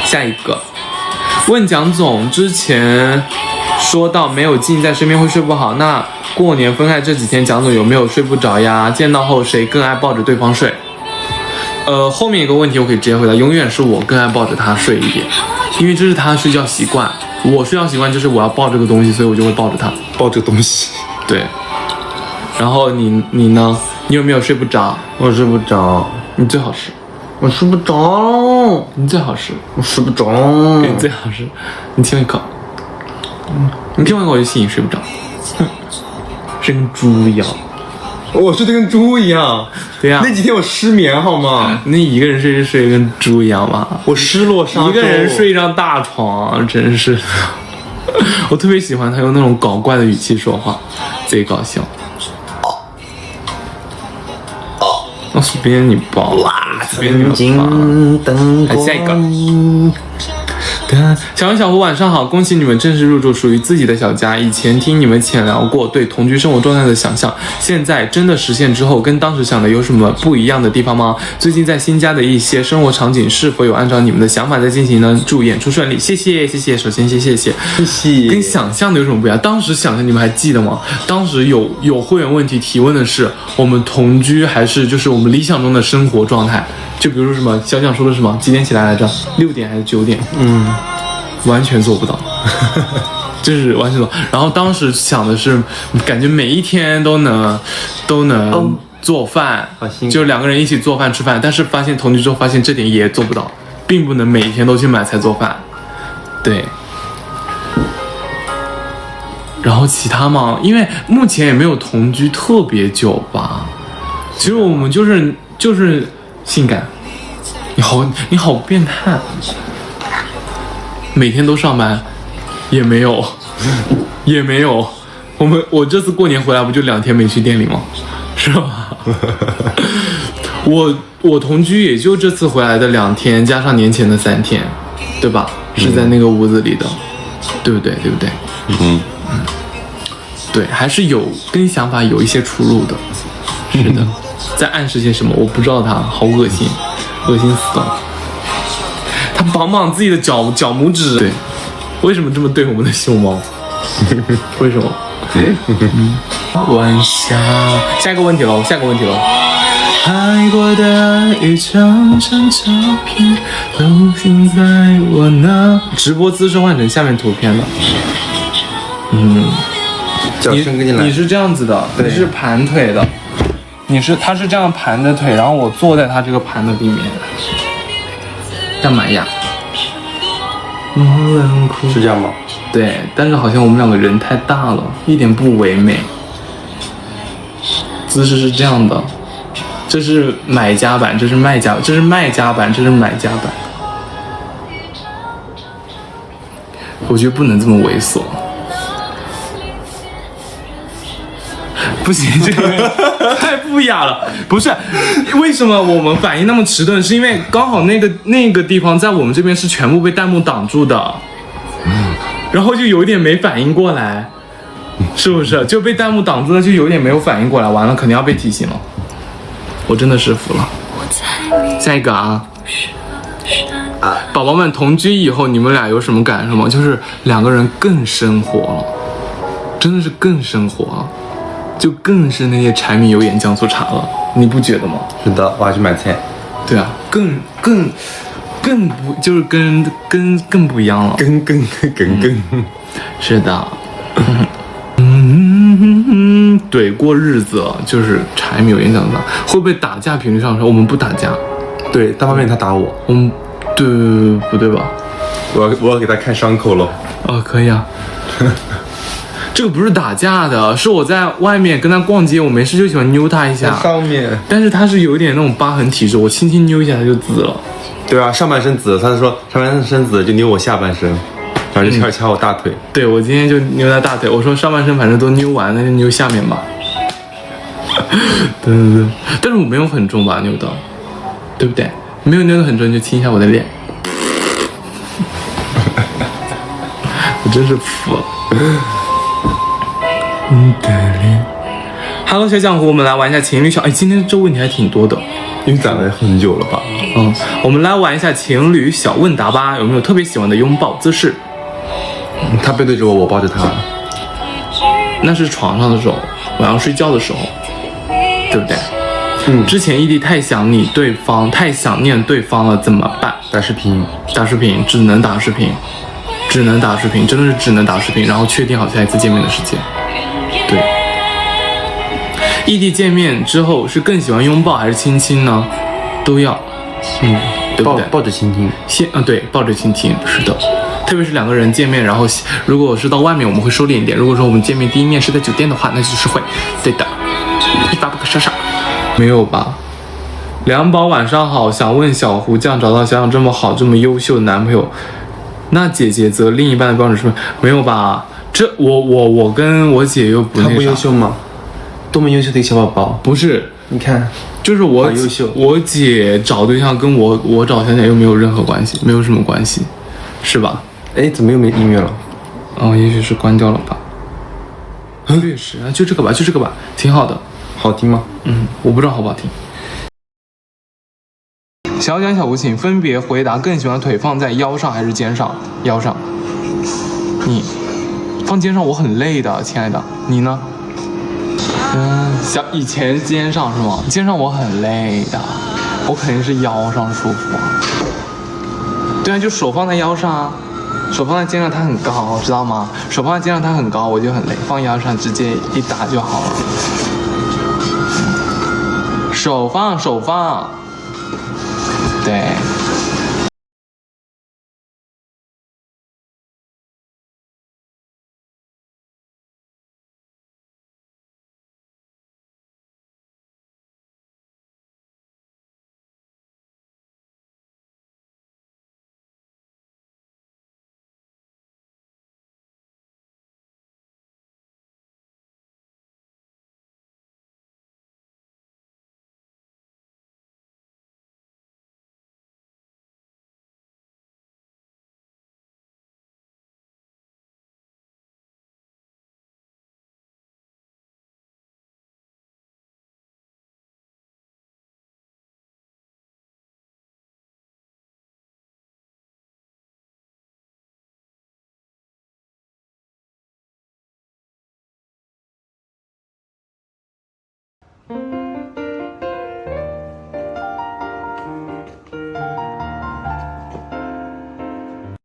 下一个，问蒋总之前说到没有静在身边会睡不好，那过年分开这几天，蒋总有没有睡不着呀？见到后谁更爱抱着对方睡？后面一个问题我可以直接回答，永远是我更爱抱着他睡一点，因为这是他的睡觉习惯。我睡觉习惯就是我要抱这个东西，所以我就会抱着他。抱这个东西。对。然后你呢？你有没有睡不着？我睡不着。你最好是。我睡不着。你最好是。我睡不着。你最好是。你听我一口。你听完一口我就信你睡不着。是跟猪一样。我睡得跟猪一样。对呀。那几天我失眠好吗？那一个人睡得跟猪一样吗？我失落沙洲。一个人睡一张大床，真是。我特别喜欢他用那种搞怪的语气说话，贼搞笑。我随便你抱，随便你抱。来下一个。小文小胡晚上好，恭喜你们正式入住属于自己的小家。以前听你们浅聊过对同居生活状态的想象，现在真的实现之后，跟当时想的有什么不一样的地方吗？最近在新家的一些生活场景是否有按照你们的想法在进行呢？祝演出顺利，谢谢。首先谢谢。跟想象的有什么不一样？当时想象你们还记得吗？当时有会员问题提问的是我们同居还是就是我们理想中的生活状态？就比如说什么小蒋说的什么几点起来来着？6点还是9点？完全做不到。就是完全做。然后当时想的是感觉每一天都能做饭，就2个人一起做饭吃饭，但是发现同居之后发现这点也做不到，并不能每一天都去买菜做饭。对。然后其他嘛，因为目前也没有同居特别久吧，其实我们就是性感。你好变态。每天都上班，也没有。我这次过年回来不就2天没去店里吗？是吧？我同居也就这次回来的2天，加上年前的3天，对吧？是在那个屋子里的，对不对？对，还是有跟想法有一些出入的。是的，在暗示些什么？我不知道他，好恶心，恶心死了。他绑自己的脚拇指，对，为什么这么对我们的熊猫？为什么？晚霞，下一个问题喽。海过的一张张照片，都印在我那。直播姿势换成下面图片了。你是这样子的，你是盘腿的，他是这样盘着腿，然后我坐在他这个盘的里面。干嘛呀？是这样吗？对，但是好像我们2个人太大了，一点不唯美。姿势是这样的，这是买家版，这是卖家版，这是卖家版，这是买家版。我觉得不能这么猥琐。不行，这个太不雅了。不是，为什么我们反应那么迟钝？是因为刚好那个地方在我们这边是全部被弹幕挡住的，然后就有点没反应过来，是不是？就被弹幕挡住了，就有点没有反应过来，完了肯定要被提醒了。我真的是服了。下一个啊，宝宝们，同居以后你们俩有什么感受吗？就是2个人更生活了，真的是更生活了。就更是那些柴米油盐酱醋茶了，你不觉得吗？是的，我要去买菜。对啊，更不就是更不一样了。更。是的。对，过日子就是柴米油盐酱醋茶。会不会打架频率上升？我们不打架。对，单方面他打我。对，不对吧？我要给他看伤口了。可以啊。这个不是打架的，是我在外面跟他逛街，我没事就喜欢扭他一下上面，但是他是有一点那种疤痕体质，我轻轻扭一下他就紫了。对啊，上半身紫，他说上半身紫就扭我下半身，然后就掐我大腿。对，我今天就扭他大腿，我说上半身反正都扭完了，那就扭下面吧。对，但是我没有很重吧扭的，对不对？没有扭的很重，你就亲一下我的脸。我真是服了。Hello 小浆糊，我们来玩一下情侣小。今天这问题还挺多的，因为攒了很久了吧？我们来玩一下情侣小问答吧，有没有特别喜欢的拥抱姿势？他背对着我，我抱着他。那是床上的时候，晚上睡觉的时候，对不对？之前异地太想你对方，太想念对方了，怎么办？打视频，只能打视频，真的是只能打视频，然后确定好下一次见面的时间。对，异地见面之后是更喜欢拥抱还是亲亲呢？都要，对不对？抱着倾听。对，抱着倾听，是的。特别是两个人见面，然后如果是到外面，我们会收敛一点；如果说我们见面第一面是在酒店的话，那就是会，对的，一发不可收拾。没有吧？两宝晚上好，想问小胡酱找到小想这么好这么优秀的男朋友，那姐姐则另一半的标准是没有吧？这我跟我姐又不那啥，他不优秀吗？多么优秀的一个小宝宝！不是，你看，就是好优秀。我姐找对象跟我找小姐又没有任何关系，没有什么关系，是吧？哎，怎么又没音乐了？也许是关掉了吧。确实啊，就这个吧，挺好的。好听吗？我不知道好不好听。小蒋、小胡，请分别回答：更喜欢腿放在腰上还是肩上？腰上。你放肩上我很累的，亲爱的。你呢？以前肩上是吗？肩上我很累的，我肯定是腰上舒服啊。对啊，就手放在腰上啊，手放在肩上它很高，知道吗？手放在肩上它很高，我就很累，放腰上直接一打就好了。手放，对。